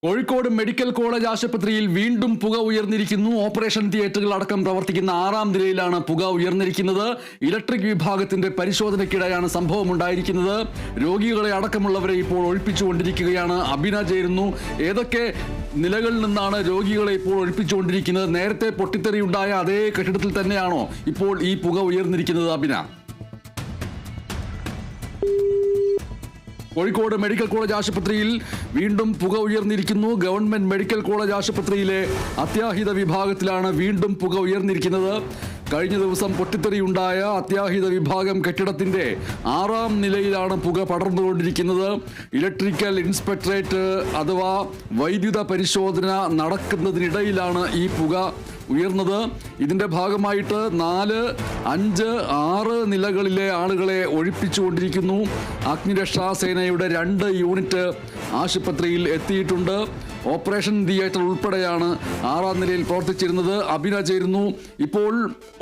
Kozhikode medical college ആശുപത്രിയിൽ വീണ്ടും പുക ഉയർന്നിരിക്കുന്നു. ഓപ്പറേഷൻ തിയേറ്ററുകൾ അടക്കം പ്രവർത്തിക്കുന്ന 6ാം നിലയിലാണ് പുക ഉയർന്നിരിക്കുന്നത്. ഇലക്ട്രിക് വിഭാഗത്തിന്റെ പരിശോധനയ്ക്കിടെയാണ് സംഭവം ഉണ്ടായിരിക്കുന്നത്. രോഗികളെ അടക്കമുള്ളവരെ ഇപ്പോൾ ഒഴിപ്പിച്ചുകൊണ്ടിരിക്കുകയാണ്. അബിന ചേരുന്നു. ഏതൊക്കെ നിലകളിൽ നിന്നാണ് രോഗികളെ ഇപ്പോൾ ഒഴിപ്പിച്ചുകൊണ്ടിരിക്കുന്നത്? നേരത്തെ പൊട്ടിത്തെറിയുണ്ടായ അതേ കെട്ടിടത്തിൽ തന്നെയാണോ ഇപ്പോൾ ഈ പുക ഉയർന്നിരിക്കുന്നത്? അബിന, കോഴിക്കോട് മെഡിക്കൽ കോളേജ് ആശുപത്രിയിൽ വീണ്ടും പുക ഉയർന്നിരിക്കുന്നു. ഗവൺമെന്റ് മെഡിക്കൽ കോളേജ് ആശുപത്രിയിലെ അത്യാഹിത വിഭാഗത്തിലാണ് വീണ്ടും പുക ഉയർന്നിരിക്കുന്നത്. കഴിഞ്ഞ ദിവസം പൊട്ടിത്തെറിയുണ്ടായ അത്യാഹിത വിഭാഗം കെട്ടിടത്തിന്റെ 6ാം നിലയിലാണ് പുക പടർന്നുകൊണ്ടിരിക്കുന്നത്. ഇലക്ട്രിക്കൽ ഇൻസ്പെക്ടറേറ്റ് അഥവാ വൈദ്യുത പരിശോധന നടക്കുന്നതിനിടയിലാണ് ഈ പുക ഉയർന്നത്. ഇതിന്റെ ഭാഗമായിട്ട് 4, 5, 6 നിലകളിലെ ആളുകളെ ഒഴിപ്പിച്ചുകൊണ്ടിരിക്കുന്നു. അഗ്നിരക്ഷാ സേനയുടെ 2 യൂണിറ്റ് ആശുപത്രിയിൽ എത്തിയിട്ടുണ്ട്. ഓപ്പറേഷൻ തിയേറ്റർ ഉൾപ്പെടെയാണ് 6ാം നിലയിൽ പ്രവർത്തിച്ചിരുന്നത്. അബിന ചേരുന്നു. ഇപ്പോൾ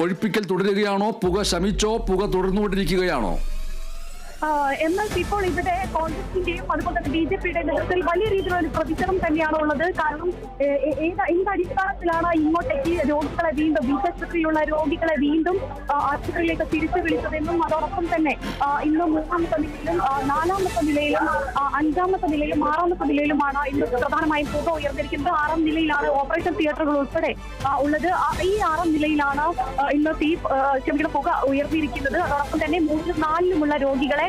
ഒഴിപ്പിക്കൽ തുടരുകയാണോ? പുക ശമിച്ചോ? പുക തുടർന്നുകൊണ്ടിരിക്കുകയാണോ? എന്നാൽ ഇപ്പോൾ ഇവിടെ കോൺഗ്രസിന്റെയും അതുപോലെ തന്നെ BJPയുടെ നേതൃത്വത്തിൽ വലിയ രീതിയിലുള്ള ഒരു പ്രതിഷേധം തന്നെയാണ് ഉള്ളത്. കാരണം എന്ത് അടിസ്ഥാനത്തിലാണ് ഇങ്ങോട്ടേക്ക് രോഗികളെ വീണ്ടും ആശുപത്രിയിലുള്ള രോഗികളെ വീണ്ടും ആശുപത്രിയിലേക്ക് തിരിച്ചു വിളിച്ചതെന്നും അതോടൊപ്പം തന്നെ ഇന്ന് 3ാമത്തെ നിലയിലും 4ാമത്തെ നിലയിലും 5ാമത്തെ നിലയിലും 6ാമത്തെ നിലയിലുമാണ് ഇന്ന് പ്രധാനമായും പുക ഉയർന്നിരിക്കുന്നത്. 6ാം നിലയിലാണ് ഓപ്പറേഷൻ തിയേറ്ററുകൾ ഉൾപ്പെടെ ഉള്ളത്. ഈ 6ാം നിലയിലാണ് ഇന്ന് പുക ഉയർന്നിരിക്കുന്നത്. അതോടൊപ്പം തന്നെ 3, 4ലുമുള്ള രോഗികളെ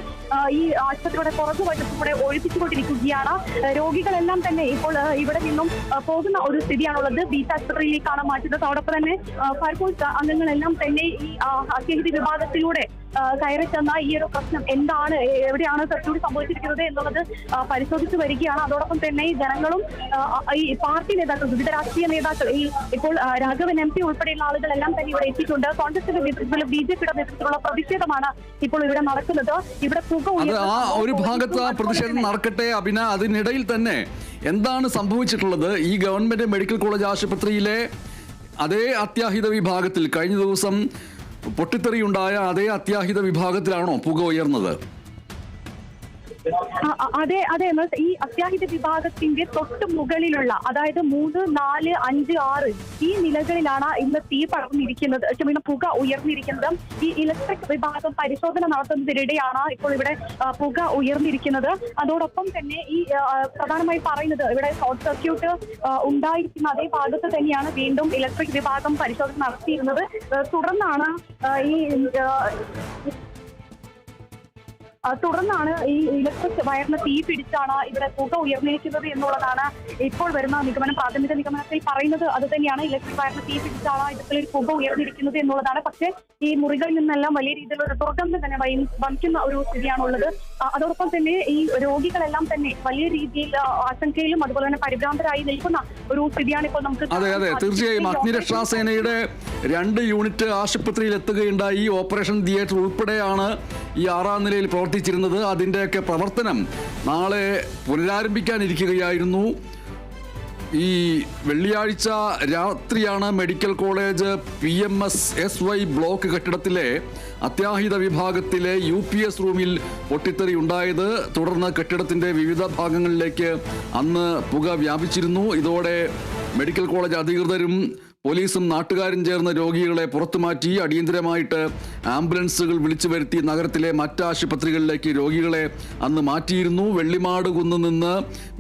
ഈ ആശുപത്രിയുടെ പുറകുവശത്തൂടെ ഒഴിപ്പിച്ചുകൊണ്ടിരിക്കുകയാണ്. രോഗികളെല്ലാം തന്നെ ഇപ്പോൾ ഇവിടെ നിന്നും പോകുന്ന ഒരു സ്ഥിതിയാണുള്ളത്. ബീച്ച് ആശുപത്രിയിലേക്കാണ് മാറ്റുന്നത്. അതോടൊപ്പം തന്നെ ഫയർഫോഴ്സ് അംഗങ്ങളെല്ലാം തന്നെ ഈ അത്യാഹിത വിഭാഗത്തിലൂടെ കയറി ചെന്ന ഈ ഒരു പ്രശ്നം എന്താണ്, എവിടെയാണ് തെറ്റുകൂടി സംഭവിച്ചിരിക്കുന്നത് എന്നുള്ളത് പരിശോധിച്ചു വരികയാണ്. അതോടൊപ്പം തന്നെ ഈ ജനങ്ങളും ഈ പാർട്ടി നേതാക്കൾ, വിവിധ രാഷ്ട്രീയ നേതാക്കൾ, ഇപ്പോൾ രാഘവൻ MP ഉൾപ്പെടെയുള്ള ആളുകളെല്ലാം തന്നെ ഇവിടെ എത്തിയിട്ടുണ്ട്. കോൺഗ്രസിന്റെ നേതൃത്വത്തിലും BJPയുടെ നേതൃത്വത്തിലുള്ള പ്രതിഷേധമാണ് ഇപ്പോൾ ഇവിടെ നടക്കുന്നത്. ഇവിടെ പുക ഒരു ഭാഗത്ത് പ്രതിഷേധം നടക്കട്ടെ അബിന. അതിനിടയിൽ തന്നെ എന്താണ് സംഭവിച്ചിട്ടുള്ളത്? ഈ ഗവൺമെന്റ് മെഡിക്കൽ കോളേജ് ആശുപത്രിയിലെ അതേ അത്യാഹിത വിഭാഗത്തിൽ കഴിഞ്ഞ ദിവസം പൊട്ടിത്തെറിയുണ്ടായ അതേ അത്യാഹിത വിഭാഗത്തിലാണോ പുക ഉയർന്നത്? അതെ. ഈ അത്യാഹിത വിഭാഗത്തിന്റെ തൊട്ട് മുകളിലുള്ള, അതായത് 3, 4, 5, 6 ഈ നിലകളിലാണ് ഇന്ന് തീ പടർന്നിരിക്കുന്നത്, പുക ഉയർന്നിരിക്കുന്നത്. ഈ ഇലക്ട്രിക് വിഭാഗം പരിശോധന നടത്തുന്നതിനിടെയാണ് ഇപ്പോൾ ഇവിടെ പുക ഉയർന്നിരിക്കുന്നത്. അതോടൊപ്പം തന്നെ ഈ പ്രധാനമായി പറയുന്നത് ഇവിടെ ഷോർട്ട് സർക്യൂട്ട് ഉണ്ടായിരിക്കുന്ന അതേ ഭാഗത്ത് തന്നെയാണ് വീണ്ടും ഇലക്ട്രിക് വിഭാഗം പരിശോധന നടത്തിയിരുന്നത്. തുടർന്നാണ് ഈ ഇലക്ട്രിക് വയറിന് തീ പിടിച്ചാണ് ഇവിടെ പുക ഉയർന്നിരിക്കുന്നത് എന്നുള്ളതാണ് ഇപ്പോൾ വരുന്ന നിഗമനം. പ്രാഥമിക നിഗമനത്തിൽ പറയുന്നത് അത് തന്നെയാണ്. ഇലക്ട്രിക് വയറിന് തീ പിടിച്ചാണ് ഇത്തരത്തിലൊരു പുക ഉയർന്നിരിക്കുന്നത് എന്നുള്ളതാണ്. പക്ഷേ ഈ മുറികളിൽ നിന്നെല്ലാം വലിയ രീതിയിലുള്ള ഒരു ദുർഗന്ധം തന്നെ വഹിക്കുന്ന ഒരു സ്ഥിതിയാണുള്ളത്. അതോടൊപ്പം തന്നെ ഈ രോഗികളെല്ലാം തന്നെ വലിയ രീതിയിൽ ആശങ്കയിലും അതുപോലെ തന്നെ പരിഭ്രാന്തരായി നിൽക്കുന്ന ഒരു സ്ഥിതിയാണ് ഇപ്പോൾ നമുക്ക്. അതെ, തീർച്ചയായും. അഗ്നിരക്ഷാ സേനയുടെ 2 യൂണിറ്റ് ആശുപത്രിയിൽ എത്തുകയുണ്ടായി. ഓപ്പറേഷൻ തിയേറ്റർ ഉൾപ്പെടെയാണ് ഈ 6ാം നിലയിൽ പ്രവർത്തിച്ചിരുന്നത്. അതിൻ്റെയൊക്കെ പ്രവർത്തനം നാളെ പുനരാരംഭിക്കാനിരിക്കുകയായിരുന്നു. ഈ വെള്ളിയാഴ്ച രാത്രിയാണ് മെഡിക്കൽ കോളേജ് PMSSY ബ്ലോക്ക് കെട്ടിടത്തിലെ അത്യാഹിത വിഭാഗത്തിലെ UPS റൂമിൽ പൊട്ടിത്തെറി ഉണ്ടായത്. തുടർന്ന് കെട്ടിടത്തിൻ്റെ വിവിധ ഭാഗങ്ങളിലേക്ക് അന്ന് പുക വ്യാപിച്ചിരുന്നു. ഇതോടെ മെഡിക്കൽ കോളേജ് അധികൃതരും പോലീസും നാട്ടുകാരും ചേർന്ന് രോഗികളെ പുറത്തുമാറ്റി അടിയന്തരമായിട്ട് ആംബുലൻസുകൾ വിളിച്ചു വരുത്തി നഗരത്തിലെ മറ്റ് ആശുപത്രികളിലേക്ക് രോഗികളെ അന്ന് മാറ്റിയിരുന്നു. വെള്ളിമാട് കുന്ന് നിന്ന്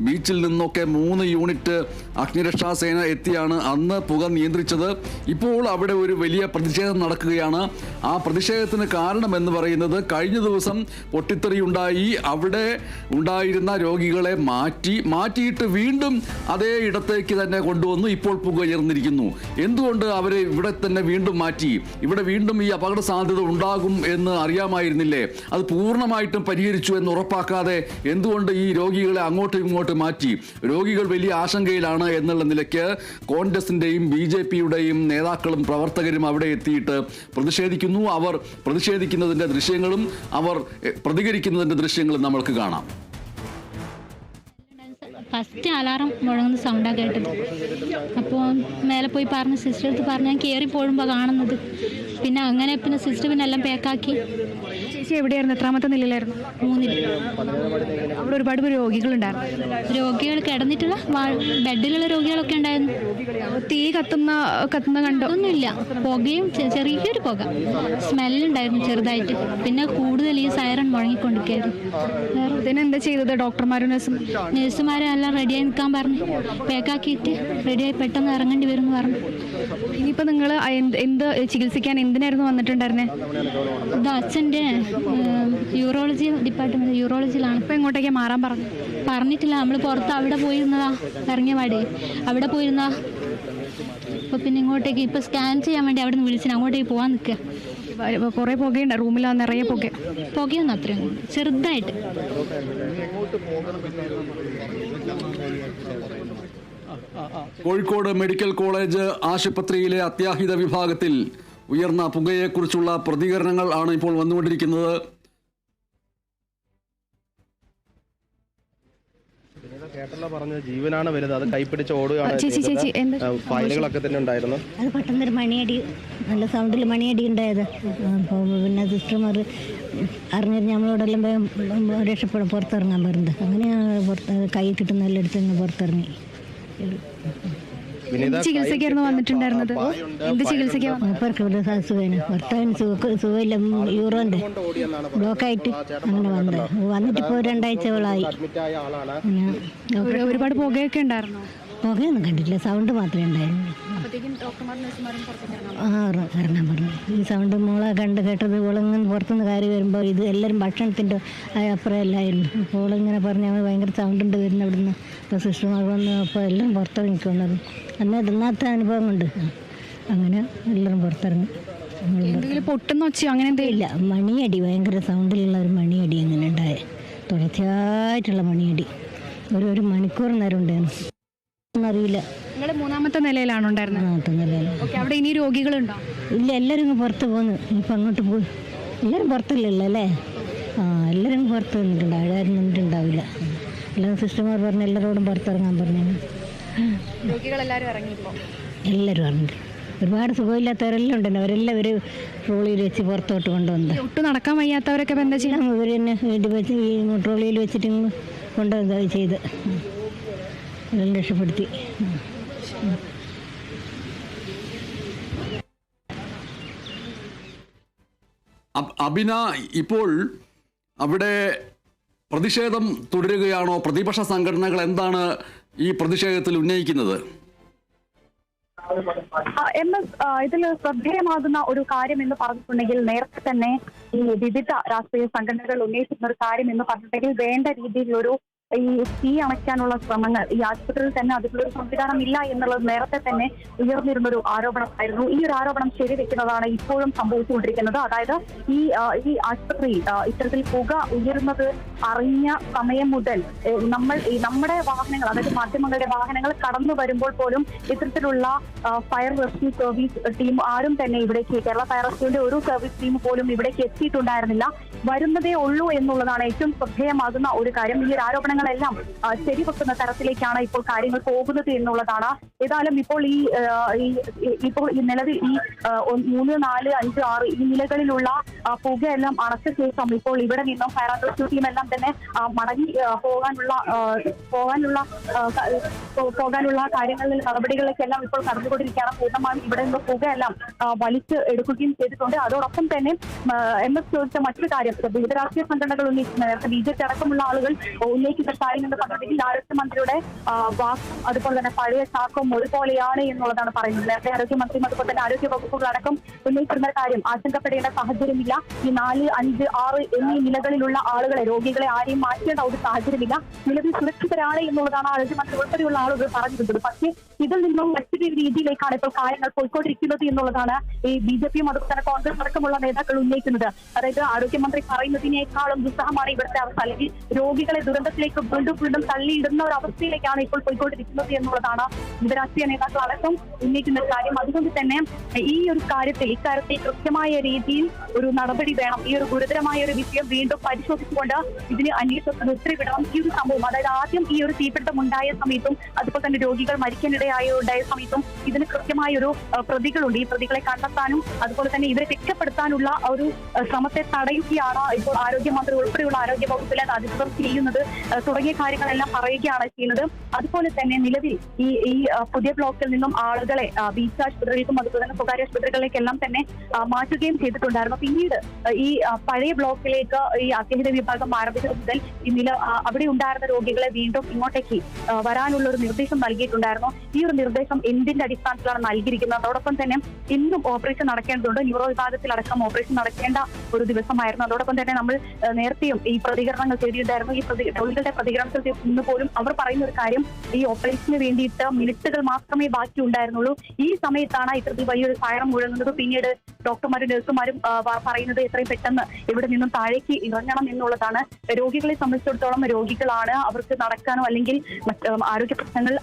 ബീച്ചിൽ നിന്നൊക്കെ 3 യൂണിറ്റ് അഗ്നിരക്ഷാ സേന എത്തിയാണ് അന്ന് പുക നിയന്ത്രിച്ചത്. ഇപ്പോൾ അവിടെ ഒരു വലിയ പ്രതിഷേധം നടക്കുകയാണ്. ആ പ്രതിഷേധത്തിന് കാരണമെന്ന് പറയുന്നത് കഴിഞ്ഞ ദിവസം പൊട്ടിത്തെറിയുണ്ടായി അവിടെ ഉണ്ടായിരുന്ന രോഗികളെ മാറ്റിയിട്ട് വീണ്ടും അതേ ഇടത്തേക്ക് തന്നെ കൊണ്ടുവന്നു. ഇപ്പോൾ പുക ഉയർന്നിരിക്കുന്നു. എന്തുകൊണ്ട് അവരെ ഇവിടെ തന്നെ വീണ്ടും മാറ്റി? ഇവിടെ വീണ്ടും ഈ അപകട സാധ്യത ഉണ്ടാകും എന്ന് അറിയാമായിരുന്നില്ലേ? അത് പൂർണ്ണമായിട്ടും പരിഹരിച്ചു എന്ന് ഉറപ്പാക്കാതെ എന്തുകൊണ്ട് ഈ രോഗികളെ അങ്ങോട്ടും ഇങ്ങോട്ടും മാറ്റി? രോഗികൾ വലിയ ആശങ്കയിലാണ് എന്നുള്ള നിലയ്ക്ക് കോൺഗ്രസിന്റെയും BJPയുടെയും നേതാക്കളും പ്രവർത്തകരും അവിടെ എത്തിയിട്ട് പ്രതിഷേധിക്കുന്നു. അവർ പ്രതിഷേധിക്കുന്നതിൻ്റെ ദൃശ്യങ്ങളും അവർ പ്രതികരിക്കുന്നതിൻ്റെ ദൃശ്യങ്ങളും നമ്മൾക്ക് കാണാം. ഫസ്റ്റ് അലാറം മുഴങ്ങുന്ന സൗണ്ടാണ് കേട്ടത്. അപ്പോൾ മേലെ പോയി പറഞ്ഞ് സിസ്റ്റർ അടുത്ത് പറഞ്ഞ് ഞാൻ കയറി പോകുമ്പോൾ കാണുന്നത്. പിന്നെ സിസ്റ്റർ എല്ലാം പാക്കാക്കി ചേച്ചി എവിടെയായിരുന്നു? എത്രാമത്തെ നിലയിലായിരുന്നു? 3-ൽ. അവിടെ ഒരുപാട് രോഗികളുണ്ടായിരുന്നു. രോഗികൾ കിടന്നിട്ടുള്ള ബെഡിലുള്ള രോഗികളൊക്കെ ഉണ്ടായിരുന്നു. തീ കത്തുന്ന കണ്ടോ? ഒന്നുമില്ല, പുകയും ചെറിയൊരു പുക സ്മെല്ലുണ്ടായിരുന്നു ചെറുതായിട്ട്. പിന്നെ കൂടുതൽ ഈ സൈറൺ മുഴങ്ങിക്കൊണ്ടിരിക്കുകയായിരുന്നു. ഇതിനെന്താ ചെയ്തത് ഡോക്ടർമാരും നഴ്സുമാരെ എല്ലാം റെഡിയായി നിൽക്കാൻ പറഞ്ഞു, പാക്കാക്കിയിട്ട് റെഡിയായി പെട്ടെന്ന് ഇറങ്ങേണ്ടി വരും എന്ന് പറഞ്ഞു. ഇനിയിപ്പോൾ നിങ്ങൾ എന്ത് ചികിത്സിക്കാൻ എന്തിനായിരുന്നു വന്നിട്ടുണ്ടായിരുന്നേ? ഇത് അച്ഛൻ്റെ യൂറോളജി ഡിപ്പാർട്ട്മെന്റ്, യൂറോളജിയിലാണ്. ഇപ്പം എങ്ങോട്ടേക്ക് മാറാൻ പറഞ്ഞിട്ടില്ല. നമ്മൾ പുറത്ത് അവിടെ പോയിരുന്നതാ, ഇറങ്ങിയ പാടേ അവിടെ പോയിരുന്നതാ. അപ്പോൾ പിന്നെ ഇങ്ങോട്ടേക്ക് ഇപ്പോൾ സ്കാൻ ചെയ്യാൻ വേണ്ടി അവിടെ നിന്ന് വിളിച്ചിന്, അങ്ങോട്ടേക്ക് പോകാൻ നിൽക്കുക. കുറേ പുകയുണ്ട് റൂമിൽ, നിറയെ പുകയൊന്നും അത്രയും ചെറുതായിട്ട്. കോഴിക്കോട് മെഡിക്കൽ കോളേജ് ആശുപത്രിയിലെ അത്യാഹിത വിഭാഗത്തിൽ ഉയർന്ന പുകയെക്കുറിച്ചുള്ള പ്രതികരണങ്ങൾ ആണ് ഇപ്പോൾ വന്നുകൊണ്ടിരിക്കുന്നത്. പറഞ്ഞ ജീവനാണ് വലുത്, അത് കൈപ്പിടിച്ച് ഓടുകയാണ്. ഫയലുകളൊക്കെ തന്നെ ഉണ്ടായിരുന്നു. അത് പെട്ടെന്നൊരു മണിയടി, നല്ല സൗണ്ടിൽ മണിയടി ഉണ്ടായത്. അപ്പോൾ പിന്നെ സിസ്റ്റർമാർ അറിഞ്ഞിട്ട് നമ്മളോടെല്ലാം രക്ഷപ്പെടും, പുറത്തിറങ്ങാൻ പറഞ്ഞത്. അങ്ങനെയാണ് കൈ കിട്ടുന്ന എല്ലാം എടുത്ത് പുറത്തിറങ്ങി. ചികിത്സക്കായിരുന്നു വന്നിട്ടുണ്ടായിരുന്നത്? എന്ത് ചികിത്സയ്ക്കാ? ഭർത്താവിന് സുഖമില്ല, യൂറോന്റെ ബ്ലോക്കായിട്ട് അങ്ങനെ വന്നിട്ട് ഇപ്പോൾ 2 ആഴ്ചകളായി. ഒരുപാട് പുകയൊക്കെ ഉണ്ടായിരുന്നു? പുകയൊന്നും കണ്ടിട്ടില്ല, സൗണ്ട് മാത്രമേ ഉണ്ടായിരുന്നു. ഇറങ്ങാൻ പറഞ്ഞു. ഈ സൗണ്ട് മോളെ കേട്ടത് ഓളിങ്ങനെ പുറത്തുനിന്ന് കയറി വരുമ്പോൾ ഇത് എല്ലാവരും ഭക്ഷണത്തിൻ്റെ അപ്പുറം എല്ലായിരുന്നു. അപ്പോൾ ഓളിങ്ങനെ പറഞ്ഞാൽ ഭയങ്കര സൗണ്ട് ഉണ്ട് വരുന്ന ഇവിടുന്ന്. അപ്പോൾ സിസ്റ്റർമാർ വന്ന് അപ്പോൾ എല്ലാം പുറത്തിറങ്ങി കൊണ്ടത്. ഇന്നത്തെ അനുഭവം കൊണ്ട് അങ്ങനെ എല്ലാവരും പുറത്തിറങ്ങി. പൊട്ടുന്ന ഒച്ചയോ അങ്ങനെ ഇല്ല, മണിയടി, ഭയങ്കര സൗണ്ടിലുള്ള ഒരു മണിയടി അങ്ങനെ ഉണ്ടായ, തുടർച്ചയായിട്ടുള്ള മണിയടി. ഒരു മണിക്കൂർ നേരം ഉണ്ടായിരുന്നു. അറിയില്ല. നിങ്ങൾ 3-ാമത്തെ നിലയിലാണോ ഉണ്ടായിരുന്നത്? 3-ാമത്തെ നിലയിൽ. അവിടെ ഇനി രോഗികളുണ്ടോ? ഇല്ല, എല്ലാവരും ഇങ്ങ് പുറത്ത് പോന്നു. ഇപ്പം അങ്ങോട്ട് പോയി. എല്ലാവരും പുറത്തില്ലല്ലോ അല്ലേ? എല്ലാവരും പുറത്ത് വന്നിട്ടുണ്ട്. അവിടെ നിന്നിട്ടുണ്ടാവില്ല. എല്ലാം സിസ്റ്റർമാർ പറഞ്ഞു എല്ലാവരോടും പുറത്തിറങ്ങാൻ പറഞ്ഞു. രോഗികളെല്ലാവരും ഇറങ്ങിയപ്പോൾ എല്ലാവരും ഇറങ്ങി. ഒരുപാട് സുഖമില്ലാത്തവരെല്ലാം ഉണ്ടല്ലോ, അവരെല്ലാം ഒരു ട്രോളിയിൽ വെച്ച് പുറത്തോട്ട് കൊണ്ടുവന്നത്. ഒട്ടും നടക്കാൻ വയ്യാത്തവരൊക്കെ എന്താ ചെയ്യണം? ഇവർ തന്നെ വീട്ടിൽ വെച്ച് ഈ ട്രോളിയിൽ വെച്ചിട്ട് കൊണ്ടുവന്നത് ചെയ്ത് എല്ലാം രക്ഷപ്പെടുത്തി. അബിന, ഇപ്പോൾ അവിടെ പ്രതിഷേധം തുടരുകയാണോ? പ്രതിപക്ഷ സംഘടനകൾ എന്താണ് ഈ പ്രതിഷേധത്തിൽ ഉന്നയിക്കുന്നത്? ഇതിൽ ശ്രദ്ധേയമാകുന്ന ഒരു കാര്യം എന്ന് പറഞ്ഞിട്ടുണ്ടെങ്കിൽ, നേരത്തെ തന്നെ ഈ വിവിധ രാഷ്ട്രീയ സംഘടനകൾ ഉന്നയിച്ചിരുന്ന ഒരു കാര്യം എന്ന് പറഞ്ഞിട്ടുണ്ടെങ്കിൽ, വേണ്ട രീതിയിലൊരു ഈ തീ അണയ്ക്കാനുള്ള ശ്രമങ്ങൾ ഈ ആശുപത്രിയിൽ തന്നെ അതിലൊരു സംവിധാനം ഇല്ല എന്നുള്ളത് നേരത്തെ തന്നെ ഉയർന്നിരുന്നൊരു ആരോപണമായിരുന്നു. ഈ ഒരു ആരോപണം ശരിവെക്കുന്നതാണ് ഇപ്പോഴും സംഭവിച്ചുകൊണ്ടിരിക്കുന്നത്. അതായത് ഈ ആശുപത്രിയിൽ ഇത്തരത്തിൽ പുക ഉയരുന്നത് അറിഞ്ഞ സമയം മുതൽ നമ്മുടെ വാഹനങ്ങൾ, അതായത് മാധ്യമങ്ങളുടെ വാഹനങ്ങൾ കടന്നു വരുമ്പോൾ പോലും ഇത്തരത്തിലുള്ള ഫയർ റെസ്ക്യൂ സർവീസ് ടീം ആരും തന്നെ ഇവിടേക്ക്, കേരള ഫയർ റെസ്ക്യൂവിന്റെ ഒരു സർവീസ് ടീം പോലും ഇവിടേക്ക് എത്തിയിട്ടുണ്ടായിരുന്നില്ല. വരുന്നതേ ഉള്ളൂ എന്നുള്ളതാണ് ഏറ്റവും ശ്രദ്ധേയമാകുന്ന ഒരു കാര്യം. ഈ ഒരു ആരോപണങ്ങളെല്ലാം ശരിവെക്കുന്ന തരത്തിലേക്കാണ് ഇപ്പോൾ കാര്യങ്ങൾ പോകുന്നത് എന്നുള്ളതാണ്. ഏതായാലും ഇപ്പോൾ ഈ നിലവിൽ ഈ 3, 4, 5, 6 ഈ നിലകളിലുള്ള പുകയെല്ലാം അടച്ച ശേഷം ഇപ്പോൾ ഇവിടെ നിന്നും ഫയർ ആൻഡ് റെസ്ക്യൂ ടീം എല്ലാം തന്നെ മടങ്ങി പോകാനുള്ള കാര്യങ്ങളിൽ നടപടികളിലേക്കെല്ലാം ഇപ്പോൾ കടന്നുകൊണ്ടിരിക്കുകയാണ്. പൂർണ്ണമായും ഇവിടെ നിന്ന് പുകയെല്ലാം വലിച്ച് എടുക്കുകയും ചെയ്തിട്ടുണ്ട്. അതോടൊപ്പം തന്നെ MS ചോദിച്ച മറ്റൊരു കാര്യം, വിവിധ രാഷ്ട്രീയ സംഘടനകൾ ഉന്നയിക്കുന്ന, നേരത്തെ BJP അടക്കമുള്ള ആളുകൾ ഉന്നയിക്കുന്ന കാര്യം എന്ന് പറഞ്ഞിട്ടുണ്ടെങ്കിൽ ആരോഗ്യമന്ത്രിയുടെ വാക്കും അതുപോലെ തന്നെ പഴയ ചാക്കും ഒരുപോലെയാണ് എന്നുള്ളതാണ് പറയുന്നത്. നേരത്തെ ആരോഗ്യമന്ത്രിയും അതുപോലെ തന്നെ ആരോഗ്യ വകുപ്പുകളടക്കം ഉന്നയിച്ചിരുന്ന കാര്യം, ആശങ്കപ്പെടേണ്ട സാഹചര്യമില്ല. ഈ 4, 5, 6 എന്നീ നിലകളിലുള്ള ആളുകളെ, രോഗികളെ ആരെയും മാറ്റേണ്ട ഒരു സാഹചര്യമില്ല, നിലവിൽ സുരക്ഷിതരാണ് എന്നുള്ളതാണ് ആരോഗ്യമന്ത്രി ഉൾപ്പെടെയുള്ള ആളുകൾ പറഞ്ഞിരുന്നത്. പക്ഷേ ഇതിൽ നിന്നും മറ്റൊരു രീതിയിലേക്കാണ് ഇപ്പോൾ കാര്യങ്ങൾ പോയിക്കൊണ്ടിരിക്കുന്നത് എന്നുള്ളതാണ് ഈ BJPയും അതുപോലെ തന്നെ കോൺഗ്രസ് അടക്കമുള്ള നേതാക്കൾ ഉന്നയിക്കുന്നത്. അതായത് ആരോഗ്യമന്ത്രി പറയുന്നതിനേക്കാളും ദുസ്സഹമാണ് ഇവിടുത്തെ അവസ്ഥ, അല്ലെങ്കിൽ രോഗികളെ ദുരന്തത്തിലേക്ക് വീണ്ടും തള്ളിയിടുന്ന ഒരു അവസ്ഥയിലേക്കാണ് ഇപ്പോൾ പോയിക്കൊണ്ടിരിക്കുന്നത് എന്നുള്ളതാണ് വിവിധ രാഷ്ട്രീയ നേതാക്കൾ അടക്കം ഉന്നയിക്കുന്ന കാര്യം. അതുകൊണ്ട് തന്നെ ഇക്കാര്യത്തിൽ കൃത്യമായ രീതിയിൽ ഒരു നടപടി വേണം. ഈ ഒരു ഗുരുതരമായ ഒരു വിഷയം വീണ്ടും പരിശോധിച്ചുകൊണ്ട് ഇതിന് അന്വേഷണത്തിന് ഉത്തരവിടണം. ഈ ഒരു സംഭവം, അതായത് ആദ്യം ഈ ഒരു തീപിടുത്തം ഉണ്ടായ സമയത്തും അതുപോലെ തന്നെ രോഗികൾ ഉണ്ടായ സമയത്തും ഇതിന് കൃത്യമായ ഒരു പ്രതികളുണ്ട്. ഈ പ്രതികളെ കണ്ടെത്താനും അതുപോലെ തന്നെ ഇവരെ രക്ഷപ്പെടുത്താനുള്ള ഒരു ശ്രമത്തെ തടയുകയാണ് ഇപ്പോൾ ആരോഗ്യമന്ത്രി ഉൾപ്പെടെയുള്ള ആരോഗ്യ വകുപ്പിലെ അധികൃതർ ചെയ്യുന്നത് തുടങ്ങിയ കാര്യങ്ങളെല്ലാം പറയുകയാണ് ചെയ്യുന്നത്. അതുപോലെ തന്നെ നിലവിൽ ഈ പുതിയ ബ്ലോക്കിൽ നിന്നും ആളുകളെ ബീച്ച് ആശുപത്രികൾക്കും അതുപോലെ തന്നെ സ്വകാര്യ ആശുപത്രികളിലേക്കെല്ലാം തന്നെ മാറ്റുകയും ചെയ്തിട്ടുണ്ടായിരുന്നു. പിന്നീട് ഈ പഴയ ബ്ലോക്കിലേക്ക് ഈ അത്യാഹിത വിഭാഗം ആരംഭിച്ചത് മുതൽ അവിടെ ഉണ്ടായിരുന്ന രോഗികളെ വീണ്ടും ഇങ്ങോട്ടേക്ക് വരാനുള്ള ഒരു നിർദ്ദേശം നൽകിയിട്ടുണ്ടായിരുന്നു. ഈ ഒരു നിർദ്ദേശം എന്തിന്റെ അടിസ്ഥാനത്തിലാണ് നൽകിയിരിക്കുന്നത്? അതോടൊപ്പം തന്നെ ഇന്നും ഓപ്പറേഷൻ നടക്കേണ്ടതുണ്ട്. ന്യൂറോ വിഭാഗത്തിലടക്കം ഓപ്പറേഷൻ നടക്കേണ്ട ഒരു ദിവസമായിരുന്നു. അതോടൊപ്പം തന്നെ നമ്മൾ നേരത്തെയും ഈ പ്രതികരണങ്ങൾ തേടിയിട്ടുണ്ടായിരുന്നു. ഈ രോഗികളുടെ പ്രതികരണത്തിൽ ഇന്ന് പോലും അവർ പറയുന്ന ഒരു കാര്യം, ഈ ഓപ്പറേഷന് വേണ്ടിയിട്ട് മിനിറ്റുകൾ മാത്രമേ ബാക്കി ഉണ്ടായിരുന്നുള്ളൂ. ഈ സമയത്താണ് ഇത്തരത്തിൽ വലിയൊരു ഫയർ മുഴങ്ങുന്നത്. പിന്നീട് ഡോക്ടർമാരും നഴ്സുമാരും പറയുന്നത് എത്രയും പെട്ടെന്ന് ഇവിടെ നിന്നും താഴേക്ക് ഇറങ്ങണം എന്നുള്ളതാണ്. രോഗികളെ സംബന്ധിച്ചിടത്തോളം രോഗികളാണ്, അവർക്ക് നടക്കാനോ അല്ലെങ്കിൽ ആരോഗ്യ പ്രശ്നങ്ങൾ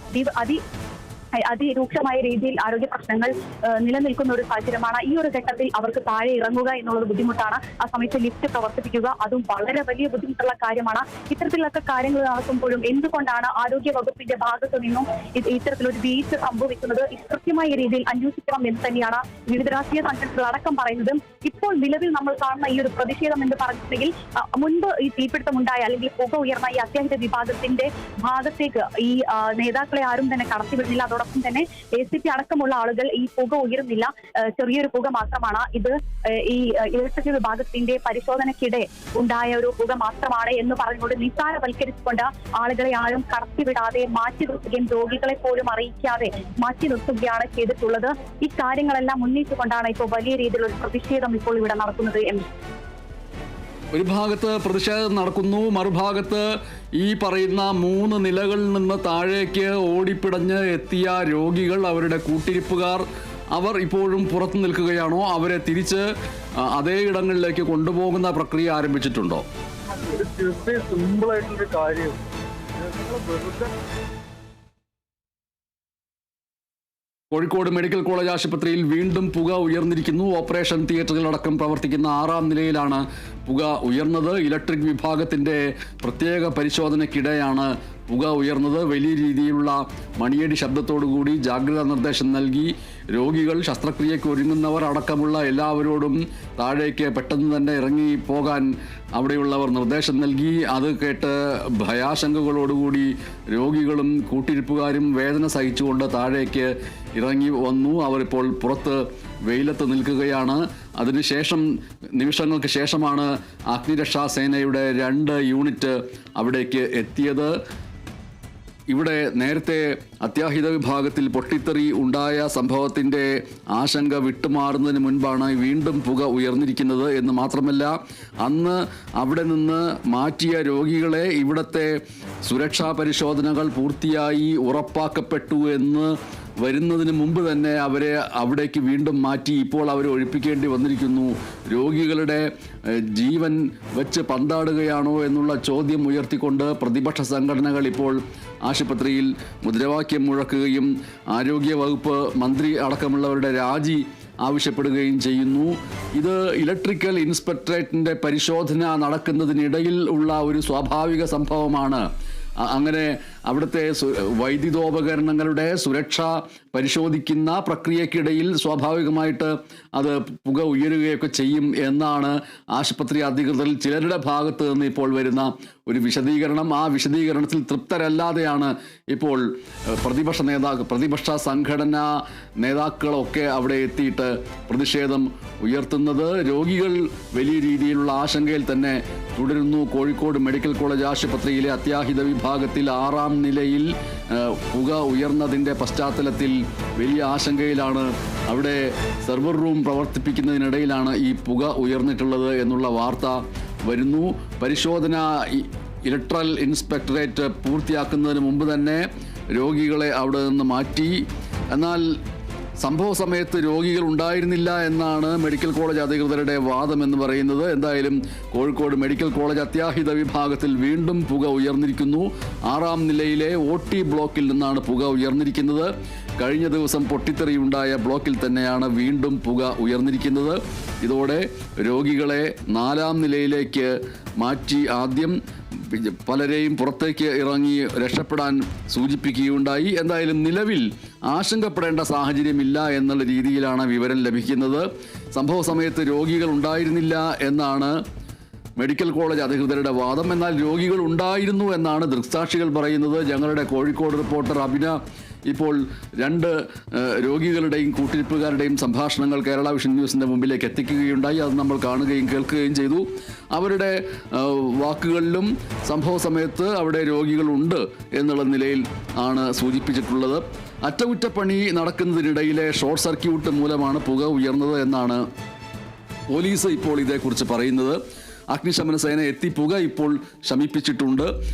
അതിരൂക്ഷമായ രീതിയിൽ ആരോഗ്യ പ്രശ്നങ്ങൾ നിലനിൽക്കുന്ന ഒരു സാഹചര്യമാണ്. ഈ ഒരു ഘട്ടത്തിൽ അവർക്ക് താഴെ ഇറങ്ങുക എന്നുള്ളത് ബുദ്ധിമുട്ടാണ്. ആ സമയത്ത് ലിഫ്റ്റ് പ്രവർത്തിപ്പിക്കുക അതും വളരെ വലിയ ബുദ്ധിമുട്ടുള്ള കാര്യമാണ്. ഇത്തരത്തിലൊക്കെ കാര്യങ്ങൾ നടക്കുമ്പോഴും എന്തുകൊണ്ടാണ് ആരോഗ്യ വകുപ്പിന്റെ ഭാഗത്തു നിന്നും ഇത്തരത്തിലൊരു വീഴ്ച സംഭവിക്കുന്നത്? കൃത്യമായ രീതിയിൽ അന്വേഷിക്കണം എന്ന് തന്നെയാണ് വിവിധ രാഷ്ട്രീയ സംഘടനകൾ അടക്കം പറയുന്നത്. ഇപ്പോൾ നിലവിൽ നമ്മൾ കാണുന്ന ഈ ഒരു പ്രതിഷേധം എന്ന് പറഞ്ഞിട്ടുണ്ടെങ്കിൽ മുൻപ് ഈ തീപിടുത്തം ഉണ്ടായ അല്ലെങ്കിൽ പുക ഉയർന്ന ഈ അത്യാഹിത വിഭാഗത്തിന്റെ ഭാഗത്തേക്ക് ഈ നേതാക്കളെ ആരും തന്നെ കടത്തിവിടുന്നില്ല. അതോടൊപ്പം തന്നെ ACP അടക്കമുള്ള ആളുകൾ ഈ പുക ഉയരുന്നില്ല, ചെറിയൊരു പുക മാത്രമാണ് ഇത്, ഈ ഇലക്ട്രിക് വിഭാഗത്തിന്റെ പരിശോധനയ്ക്കിടെ ഉണ്ടായ ഒരു പുക മാത്രമാണ് എന്ന് പറഞ്ഞുകൊണ്ട് നിസ്സാരവൽക്കരിച്ചുകൊണ്ട് ആളുകളെ ആരും കടത്തിവിടാതെ മാറ്റി നിർത്തുകയും രോഗികളെ പോലും അറിയിക്കാതെ മാറ്റി നിർത്തുകയാണ് ചെയ്തിട്ടുള്ളത്. ഈ കാര്യങ്ങളെല്ലാം ഉന്നയിച്ചുകൊണ്ടാണ് ഇപ്പോൾ വലിയ രീതിയിലുള്ള പ്രതിഷേധം ഇപ്പോൾ ഇവിടെ നടക്കുന്നത്. ഒരു ഭാഗത്ത് പ്രതിഷേധം നടക്കുന്നു, മറുഭാഗത്ത് ഈ പറയുന്ന 3 നിലകളിൽ നിന്ന് താഴേക്ക് ഓടിപ്പിടഞ്ഞ് എത്തിയ രോഗികൾ, അവരുടെ കൂട്ടിരിപ്പുകാർ, അവർ ഇപ്പോഴും പുറത്തു നിൽക്കുകയാണോ? അവരെ തിരിച്ച് അതേ ഇടങ്ങളിലേക്ക് കൊണ്ടുപോകുന്ന പ്രക്രിയ ആരംഭിച്ചിട്ടുണ്ടോ? സിമ്പിളായിട്ടുള്ളൊരു കാര്യം. കോഴിക്കോട് മെഡിക്കൽ കോളേജ് ആശുപത്രിയിൽ വീണ്ടും പുക ഉയർന്നിരിക്കുന്നു. ഓപ്പറേഷൻ തിയേറ്ററുകളടക്കം പ്രവർത്തിക്കുന്ന 6ാം നിലയിലാണ് പുക ഉയർന്നത്. ഇലക്ട്രിക് വിഭാഗത്തിൻ്റെ പ്രത്യേക പരിശോധനയ്ക്കിടെയാണ് പുക ഉയർന്നത്. വലിയ രീതിയിലുള്ള മണിയടി ശബ്ദത്തോടുകൂടി ജാഗ്രതാ നിർദ്ദേശം നൽകി രോഗികൾ, ശസ്ത്രക്രിയയ്ക്ക് ഒരുങ്ങുന്നവർ അടക്കമുള്ള എല്ലാവരോടും താഴേക്ക് പെട്ടെന്ന് തന്നെ ഇറങ്ങി പോകാൻ അവിടെയുള്ളവർ നിർദ്ദേശം നൽകി. അത് കേട്ട് ഭയാശങ്കകളോടുകൂടി രോഗികളും കൂട്ടിരിപ്പുകാരും വേദന സഹിച്ചുകൊണ്ട് താഴേക്ക് ഇറങ്ങി വന്നു. അവരിപ്പോൾ പുറത്ത് വെയിലത്ത് നിൽക്കുകയാണ്. അതിനുശേഷം നിമിഷങ്ങൾക്ക് ശേഷമാണ് അഗ്നിരക്ഷാസേനയുടെ 2 യൂണിറ്റ് അവിടേക്ക് എത്തിയത്. ഇവിടെ നേരത്തെ അത്യാഹിത വിഭാഗത്തിൽ പൊട്ടിത്തെറി ഉണ്ടായ സംഭവത്തിൻ്റെ ആശങ്ക വിട്ടുമാറുന്നതിന് മുൻപാണ് വീണ്ടും പുക ഉയർന്നിരിക്കുന്നത് എന്ന് മാത്രമല്ല, അന്ന് അവിടെ നിന്ന് മാറ്റിയ രോഗികളെ ഇവിടുത്തെ സുരക്ഷാ പരിശോധനകൾ പൂർത്തിയായി ഉറപ്പാക്കപ്പെട്ടു എന്ന് വരുന്നതിന് മുമ്പ് തന്നെ അവരെ അവിടേക്ക് വീണ്ടും മാറ്റി ഇപ്പോൾ അവരെ ഒഴിപ്പിക്കേണ്ടി വന്നിരിക്കുന്നു. രോഗികളുടെ ജീവൻ വെച്ച് പന്താടുകയാണോ എന്നുള്ള ചോദ്യം ഉയർത്തിക്കൊണ്ട് പ്രതിപക്ഷ സംഘടനകൾ ഇപ്പോൾ ആശുപത്രിയിൽ മുദ്രാവാക്യം മുഴക്കുകയും ആരോഗ്യ വകുപ്പ് മന്ത്രി അടക്കമുള്ളവരുടെ രാജി ആവശ്യപ്പെടുകയും ചെയ്യുന്നു. ഇത് ഇലക്ട്രിക്കൽ ഇൻസ്പെക്ടറേറ്റിൻ്റെ പരിശോധന നടക്കുന്നതിനിടയിൽ ഉള്ള ഒരു സ്വാഭാവിക സംഭവമാണ്. അങ്ങനെ അവിടുത്തെ വൈദ്യുതോപകരണങ്ങളുടെ സുരക്ഷ പരിശോധിക്കുന്ന പ്രക്രിയക്കിടയിൽ സ്വാഭാവികമായിട്ട് അത് പുക ഉയരുകയൊക്കെ ചെയ്യും എന്നാണ് ആശുപത്രി അധികൃതരിൽ ചിലരുടെ ഭാഗത്ത് നിന്ന് ഇപ്പോൾ വരുന്ന ഒരു വിശദീകരണം. ആ വിശദീകരണത്തിൽ തൃപ്തരല്ലാതെയാണ് ഇപ്പോൾ പ്രതിപക്ഷ സംഘടനാ നേതാക്കളൊക്കെ അവിടെ എത്തിയിട്ട് പ്രതിഷേധം ഉയർത്തുന്നത്. രോഗികൾ വലിയ രീതിയിലുള്ള ആശങ്കയിൽ തന്നെ തുടരുന്നു. കോഴിക്കോട് മെഡിക്കൽ കോളേജ് ആശുപത്രിയിലെ അത്യാഹിത വിഭാഗത്തിൽ 6ാം നിലയിൽ പുക ഉയർന്നതിൻ്റെ പശ്ചാത്തലത്തിൽ വലിയ ആശങ്കയിലാണ്. അവിടെ സെർവർ റൂം പ്രവർത്തിപ്പിക്കുന്നതിനിടയിലാണ് ഈ പുക ഉയർന്നിട്ടുള്ളത് എന്നുള്ള വാർത്ത വരുന്നു. പരിശോധന ഇലക്ട്രൽ ഇൻസ്പെക്ടറേറ്റ് പൂർത്തിയാക്കുന്നതിന് മുമ്പ് തന്നെ രോഗികളെ അവിടെ നിന്ന് മാറ്റി. എന്നാൽ സംഭവ സമയത്ത് രോഗികൾ ഉണ്ടായിരുന്നില്ല എന്നാണ് മെഡിക്കൽ കോളേജ് അധികൃതരുടെ വാദം എന്ന് പറയുന്നത്. എന്തായാലും കോഴിക്കോട് മെഡിക്കൽ കോളേജ് അത്യാഹിത വിഭാഗത്തിൽ വീണ്ടും പുക ഉയർന്നിരിക്കുന്നു. 6-ാം നിലയിലെ OT ബ്ലോക്കിൽ നിന്നാണ് പുക ഉയർന്നിരിക്കുന്നത്. കഴിഞ്ഞ ദിവസം പൊട്ടിത്തെറിയുണ്ടായ ബ്ലോക്കിൽ തന്നെയാണ് വീണ്ടും പുക ഉയർന്നിരിക്കുന്നത്. ഇതോടെ രോഗികളെ 4-ാം നിലയിലേക്ക് മാറ്റി ആദ്യം പലരെയും പുറത്തേക്ക് ഇറങ്ങി രക്ഷപ്പെടാൻ സൂചിപ്പിക്കുകയുണ്ടായി. എന്തായാലും നിലവിൽ ആശങ്കപ്പെടേണ്ട സാഹചര്യമില്ല എന്നുള്ള രീതിയിലാണ് വിവരം ലഭിക്കുന്നത്. സംഭവ സമയത്ത് രോഗികൾ ഉണ്ടായിരുന്നില്ല എന്നാണ് മെഡിക്കൽ കോളേജ് അധികൃതരുടെ വാദം. എന്നാൽ രോഗികൾ ഉണ്ടായിരുന്നു എന്നാണ് ദൃക്സാക്ഷികൾ പറയുന്നത്. ഞങ്ങളുടെ കോഴിക്കോട് റിപ്പോർട്ടർ അഭിന ഇപ്പോൾ 2 രോഗികളുടെയും കൂട്ടിരിപ്പുകാരുടെയും സംഭാഷണങ്ങൾ കേരള വിഷൻ ന്യൂസിൻ്റെ മുമ്പിലേക്ക് എത്തിക്കുകയുണ്ടായി. അത് നമ്മൾ കാണുകയും കേൾക്കുകയും ചെയ്തു. അവരുടെ വാക്കുകളിലും സംഭവ സമയത്ത് അവിടെ രോഗികളുണ്ട് എന്നുള്ള നിലയിൽ ആണ് സൂചിപ്പിച്ചിട്ടുള്ളത്. അറ്റകുറ്റപ്പണി നടക്കുന്നതിനിടയിലെ ഷോർട്ട് സർക്യൂട്ട് മൂലമാണ് പുക ഉയർന്നത് എന്നാണ് പോലീസ് ഇപ്പോൾ ഇതേക്കുറിച്ച് പറയുന്നത്. അഗ്നിശമന സേന എത്തി പുക ഇപ്പോൾ ശമിപ്പിച്ചിട്ടുണ്ട്.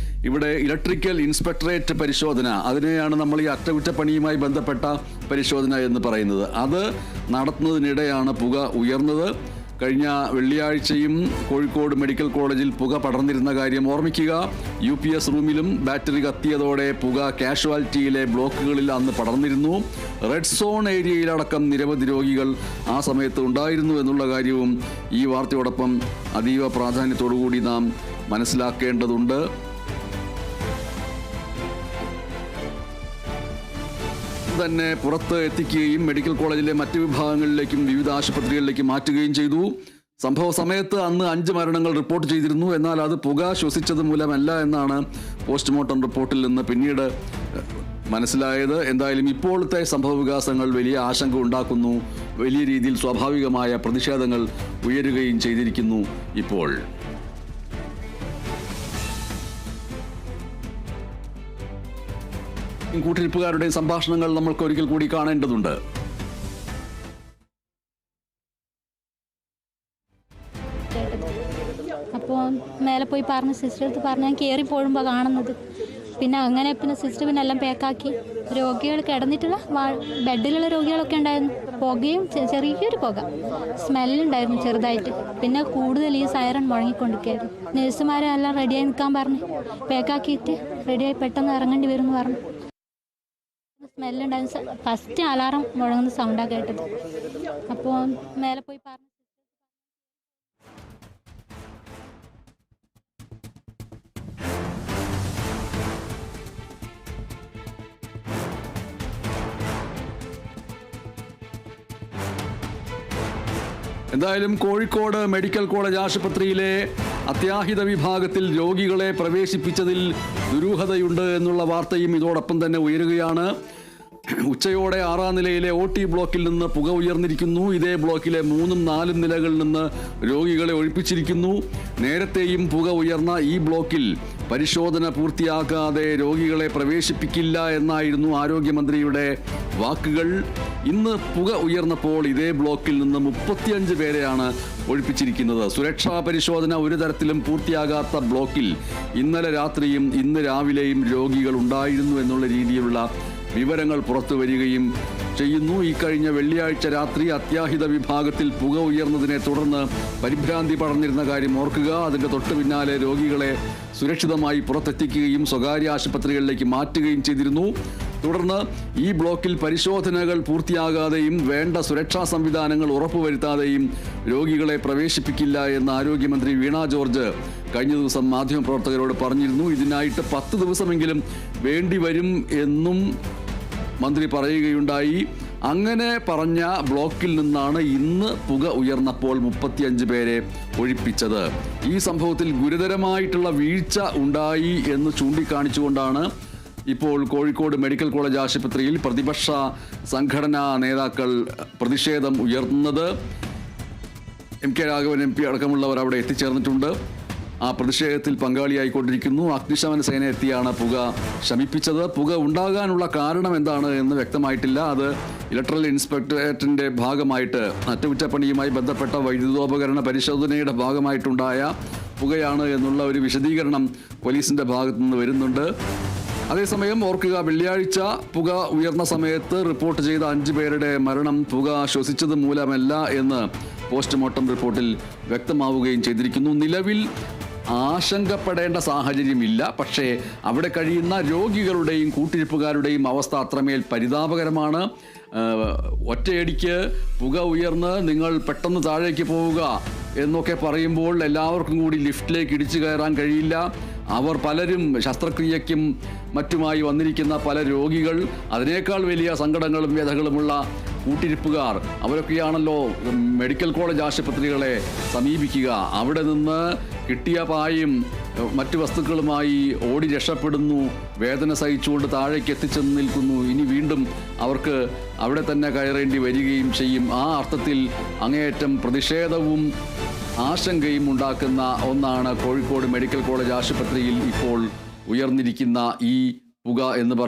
ഇവിടെ ഇലക്ട്രിക്കൽ ഇൻസ്പെക്ടറേറ്റ് പരിശോധന, അതിനെയാണ് നമ്മൾ ഈ അറ്റകുറ്റപ്പണിയുമായി ബന്ധപ്പെട്ട പരിശോധന എന്ന് പറയുന്നത്. അത് നടത്തുന്നതിനിടെയാണ് പുക ഉയർന്നത്. കഴിഞ്ഞ വെള്ളിയാഴ്ചയും കോഴിക്കോട് മെഡിക്കൽ കോളേജിൽ പുക പടർന്നിരുന്ന കാര്യം ഓർമ്മിക്കുക. UPS റൂമിലും ബാറ്ററി കത്തിയതോടെ പുക കാഷ്വാലിറ്റിയിലെ ബ്ലോക്കുകളിൽ അന്ന് പടർന്നിരുന്നു. റെഡ് സോൺ ഏരിയയിലടക്കം നിരവധി രോഗികൾ ആ സമയത്ത് ഉണ്ടായിരുന്നു എന്നുള്ള കാര്യവും ഈ വാർത്തയോടൊപ്പം അതീവ പ്രാധാന്യത്തോടുകൂടി നാം മനസ്സിലാക്കേണ്ടതുണ്ട്. തന്നെ പുറത്ത് എത്തിക്കുകയും മെഡിക്കൽ കോളേജിലെ മറ്റ് വിഭാഗങ്ങളിലേക്കും വിവിധ ആശുപത്രികളിലേക്കും മാറ്റുകയും ചെയ്തു. സംഭവ സമയത്ത് അന്ന് 5 മരണങ്ങൾ റിപ്പോർട്ട് ചെയ്തിരുന്നു. എന്നാൽ അത് പുക ശ്വസിച്ചത് മൂലമല്ല എന്നാണ് പോസ്റ്റ്മോർട്ടം റിപ്പോർട്ടിൽ നിന്ന് പിന്നീട് മനസ്സിലായത്. എന്തായാലും ഇപ്പോഴത്തെ സംഭവ വികാസങ്ങൾ വലിയ ആശങ്ക ഉണ്ടാക്കുന്നു. വലിയ രീതിയിൽ സ്വാഭാവികമായ പ്രതിഷേധങ്ങൾ ഉയരുകയും ചെയ്തിരിക്കുന്നു. ഇപ്പോൾ കൂട്ടിരിപ്പുകാരുടെയും സംഭാഷണങ്ങൾ നമ്മൾക്ക് ഒരിക്കൽ കൂടി കാണേണ്ടതുണ്ട്. അപ്പോൾ മേലെ പോയി പറഞ്ഞ് സിസ്റ്റർ അടുത്ത് പറഞ്ഞ് ഞാൻ കയറി പോകുമ്പോൾ കാണുന്നത്. പിന്നെ സിസ്റ്റർ എല്ലാം പാക്കാക്കി. രോഗികൾ കിടന്നിട്ടുള്ള ബെഡിലുള്ള രോഗികളൊക്കെ ഉണ്ടായിരുന്നു. പുകയും ചെറിയൊരു പുക സ്മെല്ലുണ്ടായിരുന്നു ചെറുതായിട്ട്. പിന്നെ കൂടുതൽ ഈ സൈറൺ മുഴങ്ങിക്കൊണ്ടിരിക്കുകയായിരുന്നു. നഴ്സുമാരെ എല്ലാം റെഡിയായി നിൽക്കാൻ പറഞ്ഞു. പാക്കാക്കിയിട്ട് റെഡിയായി പെട്ടെന്ന് ഇറങ്ങേണ്ടി വരും എന്ന് പറഞ്ഞു. സ്മെല്ലുണ്ടായിരുന്നു. ഫസ്റ്റ് അലാറം മുഴങ്ങുന്ന സൗണ്ടാണ് കേട്ടത്. അപ്പോൾ മേലെ പോയി പറഞ്ഞു. എന്തായാലും കോഴിക്കോട് മെഡിക്കൽ കോളേജ് ആശുപത്രിയിലെ അത്യാഹിത വിഭാഗത്തിൽ രോഗികളെ പ്രവേശിപ്പിച്ചതിൽ ദുരൂഹതയുണ്ട് എന്നുള്ള വാർത്തയും ഇതോടൊപ്പം തന്നെ ഉയരുകയാണ്. ഉച്ചയോടെ 6-ാം നിലയിലെ OT ബ്ലോക്കിൽ നിന്ന് പുക ഉയർന്നിരിക്കുന്നു. ഇതേ ബ്ലോക്കിലെ 3ഉം 4ഉം നിലകളിൽ നിന്ന് രോഗികളെ ഒഴിപ്പിച്ചിരിക്കുന്നു. നേരത്തെയും പുക ഉയർന്ന ഈ ബ്ലോക്കിൽ പരിശോധന പൂർത്തിയാക്കാതെ രോഗികളെ പ്രവേശിപ്പിക്കില്ല എന്നായിരുന്നു ആരോഗ്യമന്ത്രിയുടെ വാക്കുകൾ. ഇന്ന് പുക ഉയർന്നപ്പോൾ ഇതേ ബ്ലോക്കിൽ നിന്ന് 35 പേരെയാണ് ഒഴിപ്പിച്ചിരിക്കുന്നത്. സുരക്ഷാ പരിശോധന ഒരു തരത്തിലും പൂർത്തിയാകാത്ത ബ്ലോക്കിൽ ഇന്നലെ രാത്രിയും ഇന്ന് രാവിലെയും രോഗികൾ ഉണ്ടായിരുന്നു എന്നുള്ള രീതിയിലുള്ള വിവരങ്ങൾ പുറത്തു വരികയും ചെയ്യുന്നു. ഈ കഴിഞ്ഞ വെള്ളിയാഴ്ച രാത്രി അത്യാഹിത വിഭാഗത്തിൽ പുക ഉയർന്നതിനെ തുടർന്ന് പരിഭ്രാന്തി പടർന്നിരുന്ന കാര്യം ഓർക്കുക. അതിൻ്റെ തൊട്ടു പിന്നാലെ രോഗികളെ സുരക്ഷിതമായി പുറത്തെത്തിക്കുകയും സ്വകാര്യ ആശുപത്രികളിലേക്ക് മാറ്റുകയും ചെയ്തിരുന്നു. തുടർന്ന് ഈ ബ്ലോക്കിൽ പരിശോധനകൾ പൂർത്തിയാകാതെയും വേണ്ട സുരക്ഷാ സംവിധാനങ്ങൾ ഉറപ്പുവരുത്താതെയും രോഗികളെ പ്രവേശിപ്പിക്കില്ല എന്ന് ആരോഗ്യമന്ത്രി വീണ ജോർജ് കഴിഞ്ഞ ദിവസം മാധ്യമപ്രവർത്തകരോട് പറഞ്ഞിരുന്നു. ഇതിനായിട്ട് 10 ദിവസമെങ്കിലും വേണ്ടിവരും എന്നും മന്ത്രി പറയുകയുണ്ടായി. അങ്ങനെ പറഞ്ഞ ബ്ലോക്കിൽ നിന്നാണ് ഇന്ന് പുക ഉയർന്നപ്പോൾ 35 പേരെ ഒഴിപ്പിച്ചത്. ഈ സംഭവത്തിൽ ഗുരുതരമായിട്ടുള്ള വീഴ്ച ഉണ്ടായി എന്ന് ചൂണ്ടിക്കാണിച്ചുകൊണ്ടാണ് ഇപ്പോൾ കോഴിക്കോട് മെഡിക്കൽ കോളേജ് ആശുപത്രിയിൽ പ്രതിപക്ഷ സംഘടനാ നേതാക്കൾ പ്രതിഷേധം ഉയർത്തുന്നത്. MK രാഘവൻ MP അടക്കമുള്ളവർ അവിടെ എത്തിച്ചേർന്നിട്ടുണ്ട്. ആ പ്രതിഷേധത്തിൽ പങ്കാളിയായിക്കൊണ്ടിരിക്കുന്നു. അഗ്നിശമന സേന എത്തിയാണ് പുക ശമിപ്പിച്ചത്. പുക ഉണ്ടാകാനുള്ള കാരണം എന്താണ് എന്ന് വ്യക്തമായിട്ടില്ല. അത് ഇലക്ട്രിക്കൽ ഇൻസ്പെക്ടറേറ്റിൻ്റെ ഭാഗമായിട്ട് അറ്റകുറ്റപ്പണിയുമായി ബന്ധപ്പെട്ട വൈദ്യുതോപകരണ പരിശോധനയുടെ ഭാഗമായിട്ടുണ്ടായ പുകയാണ് എന്നുള്ള ഒരു വിശദീകരണം പോലീസിൻ്റെ ഭാഗത്തു നിന്ന് വരുന്നുണ്ട്. അതേസമയം ഓർക്കുക, വെള്ളിയാഴ്ച പുക ഉയർന്ന സമയത്ത് റിപ്പോർട്ട് ചെയ്ത 5 പേരുടെ മരണം പുക ശ്വസിച്ചത് മൂലമല്ല എന്ന് പോസ്റ്റ്മോർട്ടം റിപ്പോർട്ടിൽ വ്യക്തമാവുകയും ചെയ്തിരിക്കുന്നു. നിലവിൽ ആശങ്കപ്പെടേണ്ട സാഹചര്യമില്ല. പക്ഷേ അവിടെ കഴിയുന്ന രോഗികളുടെയും കൂട്ടിരിപ്പുകാരുടെയും അവസ്ഥ അത്രമേൽ പരിതാപകരമാണ്. ഒറ്റയടിക്ക് പുക ഉയർന്ന് നിങ്ങൾ പെട്ടെന്ന് താഴേക്ക് പോവുക എന്നൊക്കെ പറയുമ്പോൾ എല്ലാവർക്കും കൂടി ലിഫ്റ്റിലേക്ക് ഇടിച്ചു കയറാൻ കഴിയില്ല. അവർ പലരും ശസ്ത്രക്രിയയ്ക്കും മറ്റുമായി വന്നിരിക്കുന്ന പല രോഗികൾ, അതിനേക്കാൾ വലിയ സങ്കടങ്ങളും വ്യഥകളുമുള്ള കൂട്ടിരിപ്പുകാർ, അവരൊക്കെയാണല്ലോ മെഡിക്കൽ കോളേജ് ആശുപത്രികളെ സമീപിക്കുക. അവിടെ നിന്ന് കിട്ടിയ പായും മറ്റു വസ്തുക്കളുമായി ഓടി രക്ഷപ്പെടുന്നു, വേദന സഹിച്ചുകൊണ്ട് താഴേക്ക് എത്തിച്ചെന്ന് നിൽക്കുന്നു. ഇനി വീണ്ടും അവർക്ക് അവിടെ തന്നെ കയറേണ്ടി വരികയും ചെയ്യും. ആ അർത്ഥത്തിൽ അങ്ങേയറ്റം പ്രതിഷേധവും ആശങ്കയും ഉണ്ടാക്കുന്ന ഒന്നാണ് കോഴിക്കോട് മെഡിക്കൽ കോളേജ് ആശുപത്രിയിൽ ഇപ്പോൾ ഉയർന്നിരിക്കുന്ന ഈ പുക എന്ന് പറയുന്നത്.